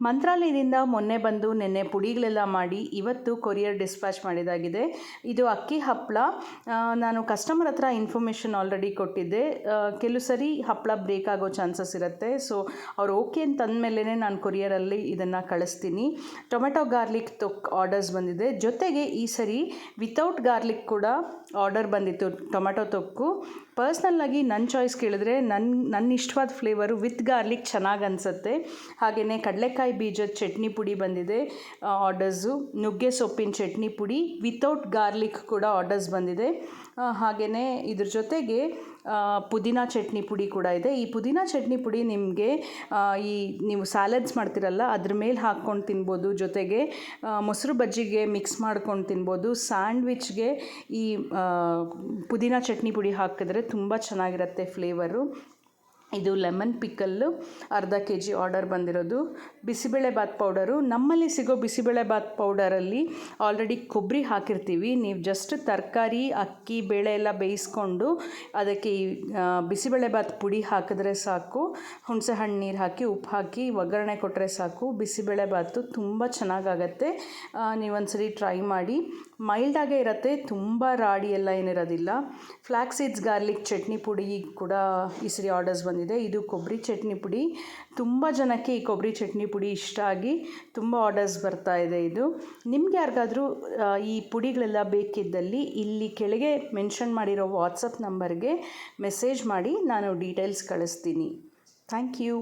ಮಂತ್ರಾಲಯದಿಂದ ಮೊನ್ನೆ ಬಂದು ನೆನ್ನೆ ಪುಡಿಗಳೆಲ್ಲ ಮಾಡಿ ಇವತ್ತು ಕೊರಿಯರ್ ಡಿಸ್ಪ್ಯಾಚ್ ಮಾಡಿದಾಗಿದೆ. ಇದು ಅಕ್ಕಿ ಹಪ್ಪಳ. ನಾನು ಕಸ್ಟಮರ್ ಹತ್ರ ಇನ್ಫಾರ್ಮೇಷನ್ ಆಲ್ರೆಡಿ ಕೊಟ್ಟಿದ್ದೆ. ಕೆಲವು ಸರಿ ಹಪ್ಪಳ ಬ್ರೇಕ್ ಆಗೋ ಚಾನ್ಸಸ್ ಇರುತ್ತೆ. ಸೊ ಅವ್ರು ಓಕೆ ಅಂತ ಅಂದಮೇಲೆ ನಾನು ಕೊರಿಯರಲ್ಲಿ ಇದನ್ನು ಕಳಿಸ್ತೀನಿ. ಟೊಮೆಟೊ ಗಾರ್ಲಿಕ್ ತೊಕ್ ಆರ್ಡರ್ಸ್ ಬಂದಿದೆ. ಜೊತೆಗೆ ಈ ಸರಿ ವಿತೌಟ್ ಗಾರ್ಲಿಕ್ ಕೂಡ ಆರ್ಡರ್ ಬಂದಿತ್ತು ಟೊಮೆಟೊ ತೊಕ್ಕು. ಪರ್ಸ್ನಲ್ಲಾಗಿ ನನ್ನ ಚಾಯ್ಸ್ ಕೇಳಿದ್ರೆ ನನ್ನ ಇಷ್ಟವಾದ ಫ್ಲೇವರು ವಿತ್ ಗಾರ್ಲಿಕ್ ಚೆನ್ನಾಗಿ ಅನಿಸುತ್ತೆ. ಹಾಗೆಯೇ ಕಡಲೆಕಾಯಿ ಬೀಜದ ಚಟ್ನಿ ಪುಡಿ ಬಂದಿದೆ ಆರ್ಡರ್ಸು. ನುಗ್ಗೆ ಸೊಪ್ಪಿನ ಚಟ್ನಿ ಪುಡಿ ವಿತೌಟ್ ಗಾರ್ಲಿಕ್ ಕೂಡ ಆರ್ಡರ್ಸ್ ಬಂದಿದೆ. ಹಾಗೆಯೇ ಇದ್ರ ಜೊತೆಗೆ ಪುದೀನ ಚಟ್ನಿ ಪುಡಿ ಕೂಡ ಇದೆ. ಈ ಪುದೀನ ಚಟ್ನಿ ಪುಡಿ ನಿಮಗೆ ನೀವು ಸ್ಯಾಲಡ್ಸ್ ಮಾಡ್ತಿರಲ್ಲ ಅದ್ರ ಮೇಲೆ ಹಾಕ್ಕೊಂಡು ತಿನ್ಬೋದು. ಜೊತೆಗೆ ಮೊಸರು ಬಜ್ಜಿಗೆ ಮಿಕ್ಸ್ ಮಾಡ್ಕೊಂಡು ತಿನ್ಬೋದು. ಸ್ಯಾಂಡ್ವಿಚ್ಗೆ ಈ ಪುದೀನ ಚಟ್ನಿ ಪುಡಿ ಹಾಕಿದ್ರೆ ತುಂಬ ಚೆನ್ನಾಗಿರುತ್ತೆ ಫ್ಲೇವರು. ಇದು ಲೆಮನ್ ಪಿಕಲ್ಲು ಅರ್ಧ kg ಆರ್ಡರ್ ಬಂದಿರೋದು. ಬಿಸಿಬೇಳೆಬಾತ್ ಪೌಡರು. ನಮ್ಮಲ್ಲಿ ಸಿಗೋ ಬಿಸಿಬೇಳೆಬಾತ್ ಪೌಡರಲ್ಲಿ ಆಲ್ರೆಡಿ ಕೊಬ್ಬರಿ ಹಾಕಿರ್ತೀವಿ. ನೀವು ಜಸ್ಟ್ ತರಕಾರಿ ಅಕ್ಕಿ ಬೇಳೆ ಎಲ್ಲ ಬೇಯಿಸ್ಕೊಂಡು ಅದಕ್ಕೆ ಈ ಬಿಸಿಬೇಳೆಬಾತ್ ಪುಡಿ ಹಾಕಿದ್ರೆ ಸಾಕು. ಹುಣಸೆ ಹಣ್ಣು ನೀರು ಹಾಕಿ ಉಪ್ಪು ಹಾಕಿ ಒಗ್ಗರಣೆ ಕೊಟ್ಟರೆ ಸಾಕು. ಬಿಸಿಬೇಳೆಬಾತು ತುಂಬ ಚೆನ್ನಾಗಾಗತ್ತೆ. ನೀವೊಂದ್ಸರಿ ಟ್ರೈ ಮಾಡಿ. ಮೈಲ್ಡಾಗೇ ಇರುತ್ತೆ, ತುಂಬ ರಾಡಿ ಎಲ್ಲ ಏನಿರೋದಿಲ್ಲ. ಫ್ಲ್ಯಾಕ್ಸ್ ಸೀಡ್ಸ್ ಗಾರ್ಲಿಕ್ ಚಟ್ನಿ ಪುಡಿ ಕೂಡ ಈ ಸರಿ ಆರ್ಡರ್ಸ್ ಬಂದಿದೆ. ಇದು ಕೊಬ್ಬರಿ ಚಟ್ನಿ ಪುಡಿ. ತುಂಬ ಜನಕ್ಕೆ ಈ ಕೊಬ್ಬರಿ ಚಟ್ನಿ ಪುಡಿ ಇಷ್ಟ ಆಗಿ ತುಂಬ ಆರ್ಡರ್ಸ್ ಬರ್ತಾ ಇದೆ. ಇದು ನಿಮ್ಗೆ ಯಾರಿಗಾದರೂ ಈ ಪುಡಿಗಳೆಲ್ಲ ಬೇಕಿದ್ದಲ್ಲಿ ಇಲ್ಲಿ ಕೆಳಗೆ ಮೆನ್ಷನ್ ಮಾಡಿರೋ ವಾಟ್ಸಪ್ ನಂಬರ್ಗೆ ಮೆಸೇಜ್ ಮಾಡಿ, ನಾನು ಡೀಟೇಲ್ಸ್ ಕಳಿಸ್ತೀನಿ. Thank you.